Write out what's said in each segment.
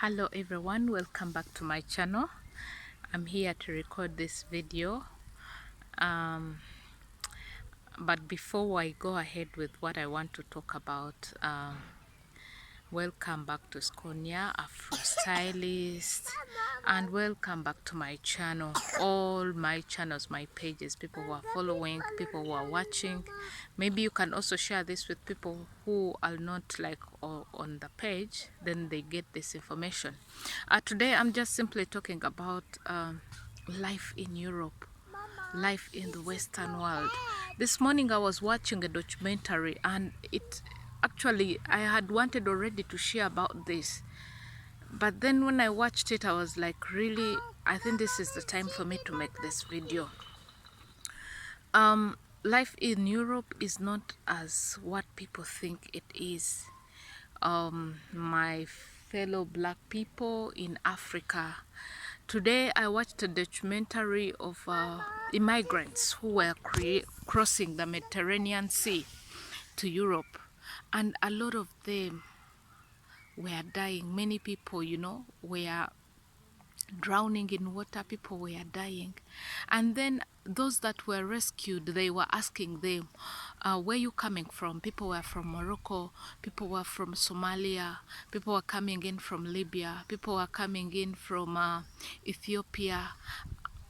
Hello everyone, welcome back to my channel. I'm here to record this video, um, but before I go ahead with what I want to talk about, welcome back to Skonia Afro Stylist, and welcome back to my channel, all my channels, my pages, people who are following, people who are watching. Maybe you can also share this with people who are not like on the page, then they get this information. Today I'm just simply talking about life in Europe, life in the Western world. This morning I was watching a documentary, and it actually, I had wanted already to share about this, but then when I watched it I was like, really, I think this is the time for me to make this video. Life in Europe is not as what people think it is. My fellow black people in Africa, today I watched a documentary of immigrants who were crossing the Mediterranean Sea to Europe, and a lot of them were dying. Many people, were drowning in water. People were dying, and then those that were rescued, they were asking them, where are you coming from? People were from Morocco, people were from Somalia, people were coming in from Libya, people were coming in from Ethiopia,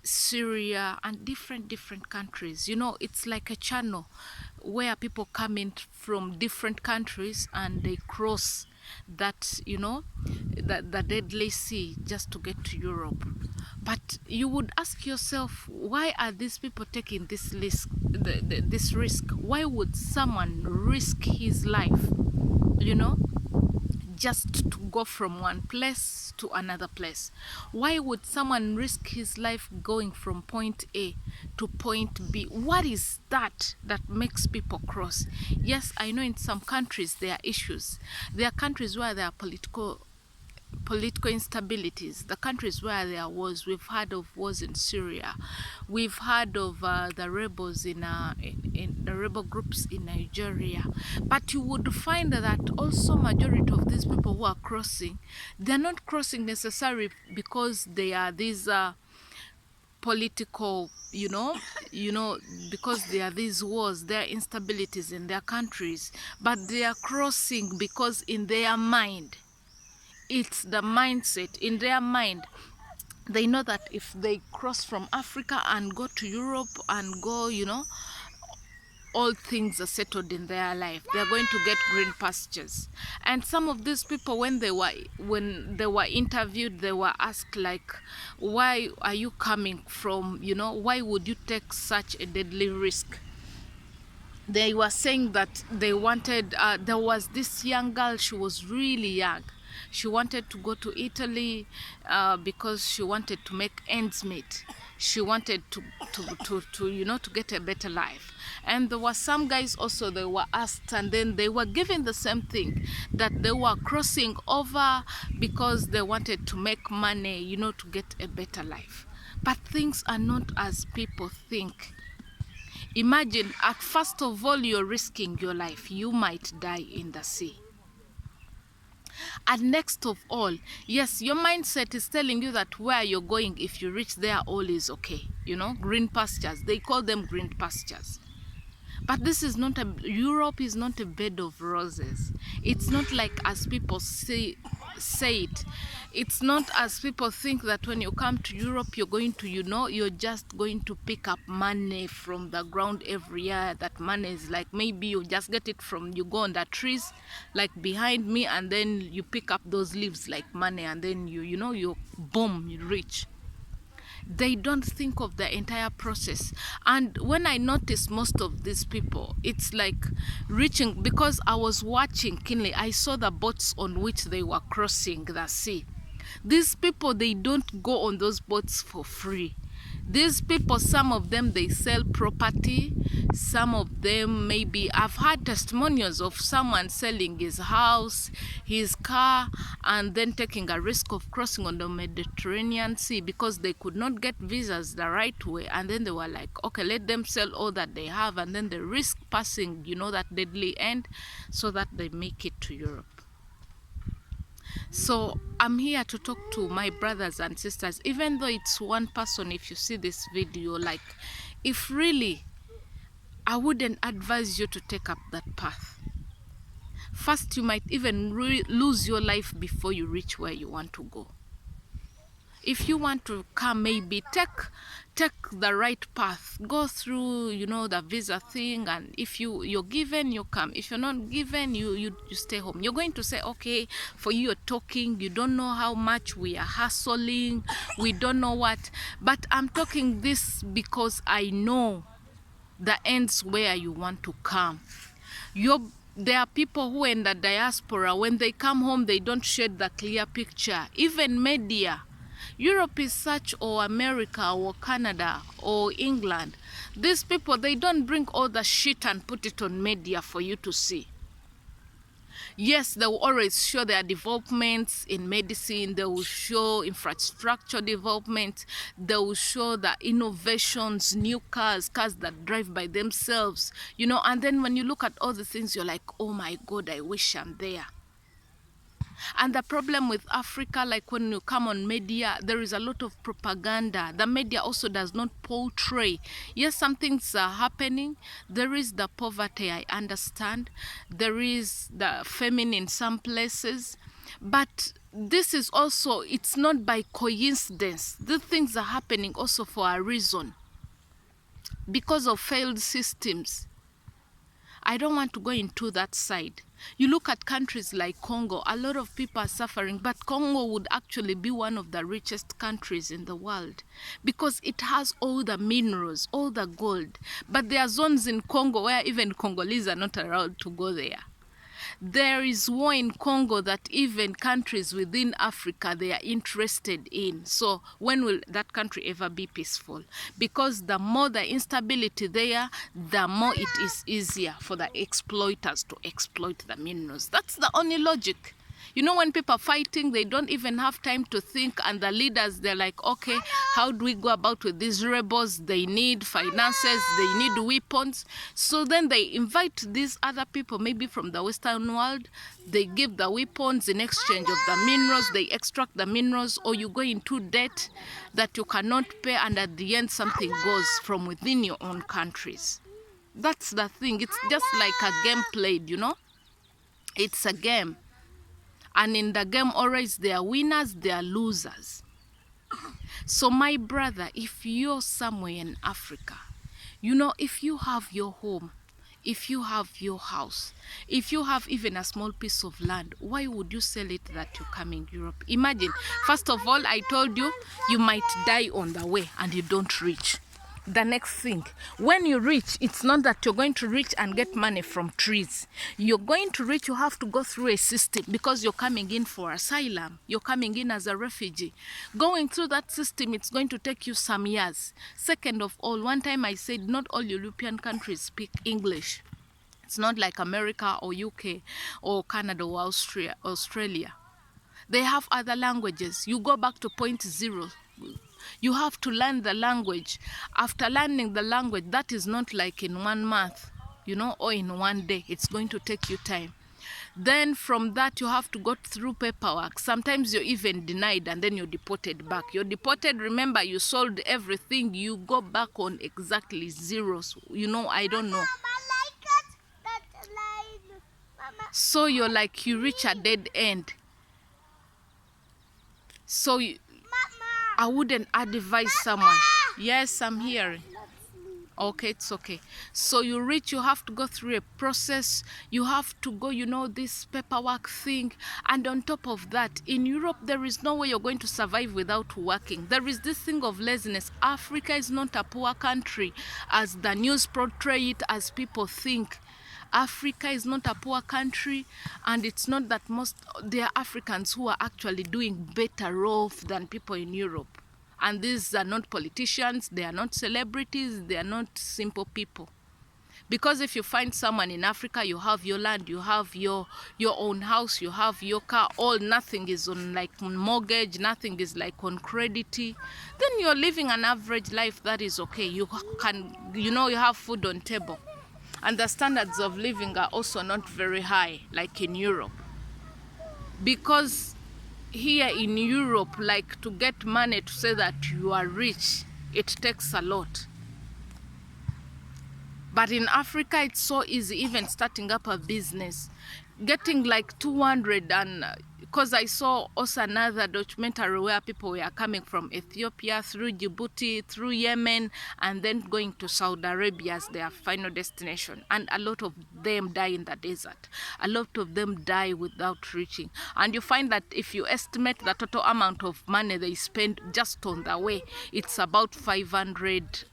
Syria, and different countries. It's like a channel where people come in from different countries and they cross that, the deadly sea, just to get to Europe. But you would ask yourself, why are these people taking this risk? Why would someone risk his life, just to go from one place to another place? Why would someone risk his life going from point A to point B? What is that makes people cross? Yes, I know in some countries there are issues. There are countries where there are political instabilities, the countries where there was. We've heard of wars in Syria, we've heard of the rebels in the rebel groups in Nigeria. But you would find that also majority of these people who are crossing, they're not crossing necessarily because they are these political, because there are these wars, there are instabilities in their countries, but they are crossing because in their mind, it's the mindset. In their mind, they know that if they cross from Africa and go to Europe and go, all things are settled in their life. They're going to get green pastures. And some of these people, when they were interviewed, they were asked, like, why are you coming from, why would you take such a deadly risk? They were saying that they wanted, there was this young girl, she was really young. She wanted to go to Italy because she wanted to make ends meet. She wanted to get a better life. And there were some guys also, they were asked, and then they were given the same thing, that they were crossing over because they wanted to make money, to get a better life. But things are not as people think. Imagine, at first of all, you're risking your life. You might die in the sea. And next of all, yes, your mindset is telling you that where you're going, if you reach there, all is okay. Green pastures. They call them green pastures. But this is not Europe is not a bed of roses. It's not like as people say it. It's not as people think that when you come to Europe, you're going to, you're just going to pick up money from the ground every year. That money is like, maybe you just get it from, you go on the trees, like behind me, and then you pick up those leaves like money, and then you boom, you reach. They don't think of the entire process. And when I notice most of these people, it's like reaching, because I was watching keenly, I saw the boats on which they were crossing the sea. These people, they don't go on those boats for free. These people, some of them, they sell property. Some of them, maybe, I've had testimonials of someone selling his house, his car, and then taking a risk of crossing on the Mediterranean Sea because they could not get visas the right way. And then they were like, okay, let them sell all that they have, and then they risk passing, that deadly end, so that they make it to Europe. So I'm here to talk to my brothers and sisters, even though it's one person. If you see this video, like, if really, I wouldn't advise you to take up that path. First, you might even lose your life before you reach where you want to go. If you want to come, maybe take the right path, go through, you know, the visa thing, and if you're given, you come. If you're not given, you stay home. You're going to say, okay, for you, you're talking, you don't know how much we are hustling, we don't know what. But I'm talking this because I know the ends where you want to come. There are people who are in the diaspora, when they come home, they don't shed the clear picture. Even media, Europe is such, or America, or Canada, or England. These people, they don't bring all the shit and put it on media for you to see. Yes, they will always show their developments in medicine, they will show infrastructure development, they will show the innovations, new cars that drive by themselves, you know, and then when you look at all the things, you're like, oh my God, I wish I'm there. And the problem with Africa, like when you come on media, there is a lot of propaganda. The media also does not portray. Yes, some things are happening. There is the poverty, I understand. There is the famine in some places. But this is also, it's not by coincidence. These things are happening also for a reason. Because of failed systems. I don't want to go into that side. You look at countries like Congo, a lot of people are suffering, but Congo would actually be one of the richest countries in the world because it has all the minerals, all the gold. But there are zones in Congo where even Congolese are not allowed to go there. There is war in Congo that even countries within Africa, they are interested in. So when will that country ever be peaceful? Because the more the instability there, the more it is easier for the exploiters to exploit the minerals. That's the only logic. You know, when people are fighting, they don't even have time to think, and the leaders, they're like, okay, how do we go about with these rebels? They need finances, they need weapons. So then they invite these other people, maybe from the Western world, they give the weapons in exchange of the minerals, they extract the minerals, or you go into debt that you cannot pay, and at the end something goes from within your own countries. That's the thing. It's just like a game played, you know? It's a game. And in the game, always there are winners, there are losers. So my brother, if you're somewhere in Africa, you know, if you have your home, if you have your house, if you have even a small piece of land, why would you sell it that you're coming Europe? Imagine, first of all, I told you, you might die on the way and you don't reach. The next thing, when you reach, it's not that you're going to reach and get money from trees. You're going to reach, you have to go through a system because you're coming in for asylum. You're coming in as a refugee. Going through that system, it's going to take you some years. Second of all, one time I said not all European countries speak English. It's not like America or UK or Canada or Australia. They have other languages. You go back to point zero. You have to learn the language. After learning the language, that is not like in 1 month, you know, or in 1 day. It's going to take you time. Then from that, you have to go through paperwork. Sometimes you're even denied and then you're deported back. You're deported, remember, you sold everything. You go back on exactly zeros. You know, I don't know. So you're like, you reach a dead end. So I wouldn't advise someone. Yes, I'm hearing. Okay, it's okay. So you reach, you have to go through a process. You have to go, you know, this paperwork thing. And on top of that, in Europe, there is no way you're going to survive without working. There is this thing of laziness. Africa is not a poor country as the news portray it, as people think. Africa is not a poor country, and it's not that there are Africans who are actually doing better off than people in Europe. And these are not politicians, they are not celebrities, they are not simple people. Because if you find someone in Africa, you have your land, you have your own house, you have your car, nothing is on like mortgage, nothing is like on credit, then you're living an average life that is okay. You can, you know, you have food on table. And the standards of living are also not very high, like in Europe. Because here in Europe, like to get money to say that you are rich, it takes a lot. But in Africa, it's so easy, even starting up a business. Getting like 200, and because I saw also another documentary where people were coming from Ethiopia through Djibouti, through Yemen, and then going to Saudi Arabia as their final destination. And a lot of them die in the desert. A lot of them die without reaching. And you find that if you estimate the total amount of money they spend just on the way, it's about 500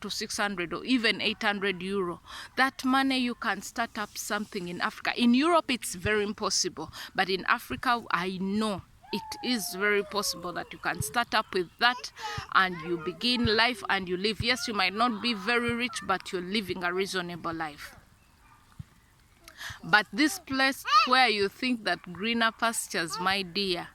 to 600 or even 800 euro. That money you can start up something in Africa. In Europe, it's very impossible. But in Africa, I know it is very possible that you can start up with that and you begin life and you live. Yes, you might not be very rich, but you're living a reasonable life. But this place where you think that greener pastures, my dear,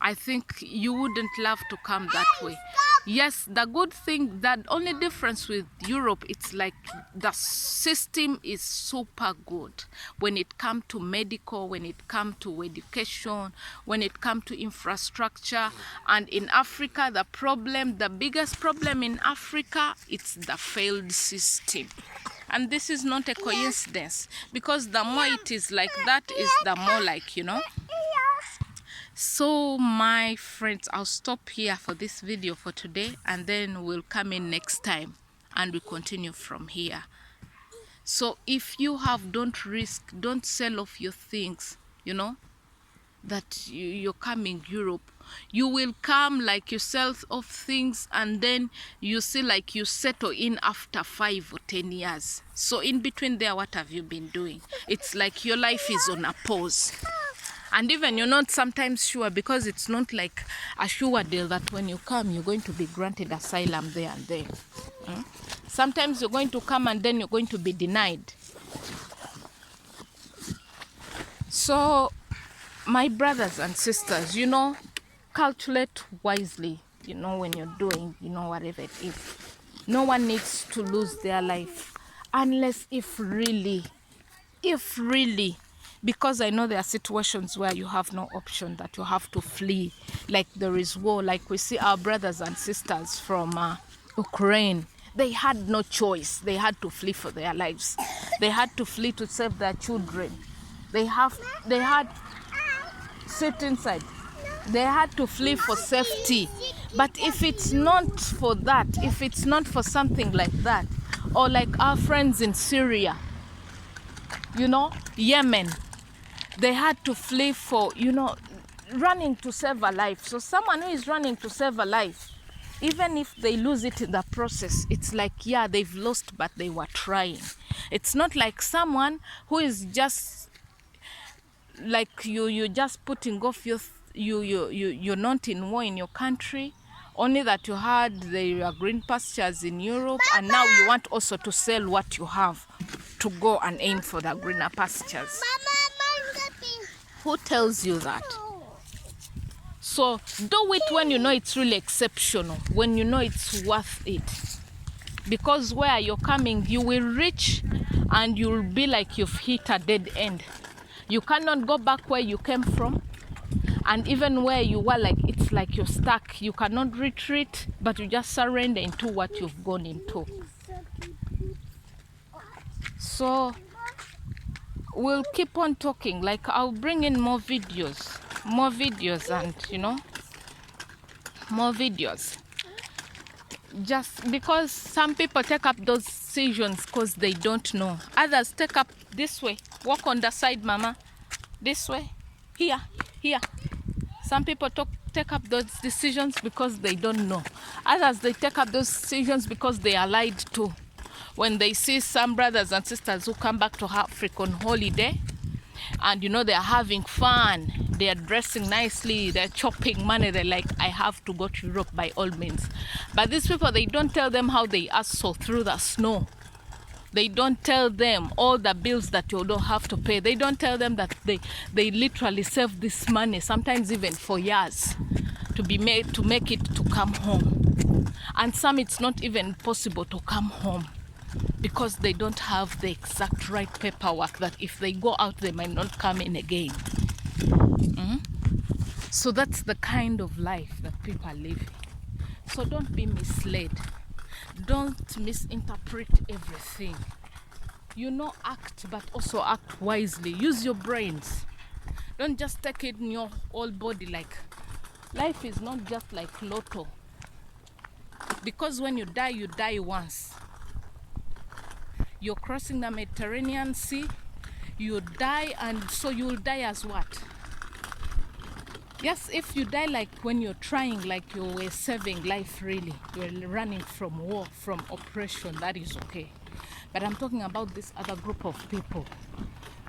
I think you wouldn't love to come that way. Yes, the good thing, that only difference with Europe, it's like the system is super good when it comes to medical, when it comes to education, when it comes to infrastructure. And in Africa, the biggest problem in Africa, it's the failed system. And this is not a coincidence, because the more it is like that, is the more like, you know. So my friends, I'll stop here for this video for today, and then we'll come in next time and we continue from here. So if you have, don't risk, don't sell off your things, you know, that you're coming Europe. You will come like you sell off things, and then you see like you settle in after 5 or 10 years. So in between there, what have you been doing? It's like your life is on a pause. And even you're not sometimes sure, because it's not like a sure deal that when you come, you're going to be granted asylum there and there. Sometimes you're going to come and then you're going to be denied. So, my brothers and sisters, you know, calculate wisely, you know, when you're doing, you know, whatever it is. No one needs to lose their life, unless if really, because I know there are situations where you have no option, that you have to flee, like there is war, like we see our brothers and sisters from Ukraine. They had no choice. They had to flee for their lives. They had to flee to save their children. They had sit inside. They had to flee for safety. But if it's not for that, if it's not for something like that, or like our friends in Syria, you know, Yemen, they had to flee for, you know, running to save a life. So someone who is running to save a life, even if they lose it in the process, it's like, yeah, they've lost, but they were trying. It's not like someone who is just like you're just putting off you're not in war in your country, only that you had the green pastures in Europe, and now you want also to sell what you have to go and aim for the greener pastures. Who tells you that? So do it when you know it's really exceptional, when you know it's worth it. Because where you're coming, you will reach and you'll be like you've hit a dead end. You cannot go back where you came from. And even where you were, like, it's like you're stuck. You cannot retreat, but you just surrender into what you've gone into. So we'll keep on talking. Like, I'll bring in more videos and, you know, more videos. Just because some people take up those decisions because they don't know. Others take up this way. Walk on the side, mama. This way. Here. Some people take up those decisions because they don't know. Others, they take up those decisions because they are lied to. When they see some brothers and sisters who come back to Africa on holiday, and you know they're having fun, they're dressing nicely, they're chopping money, they're like, I have to go to Europe by all means. But these people, they don't tell them how they hustle through the snow. They don't tell them all the bills that you don't have to pay. They don't tell them that they literally save this money, sometimes even for years, to make it to come home. And some, it's not even possible to come home. because they don't have the exact right paperwork that if they go out they might not come in again. So that's the kind of life that people are living. So don't be misled. Don't misinterpret everything. Act, but also act wisely. Use your brains. Don't just take it in your whole body. Like, life is not just like lotto. Because when you die once. You're crossing the Mediterranean Sea, you die, and so you'll die as what? Yes, if you die like when you're trying, like you were saving life, really, you're running from war, from oppression, that is okay. But I'm talking about this other group of people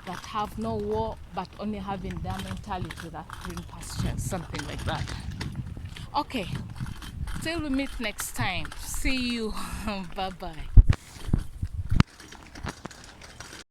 that have no war, but only having their mentality, that green pasture, something like that. Okay, till we meet next time. See you. Bye-bye.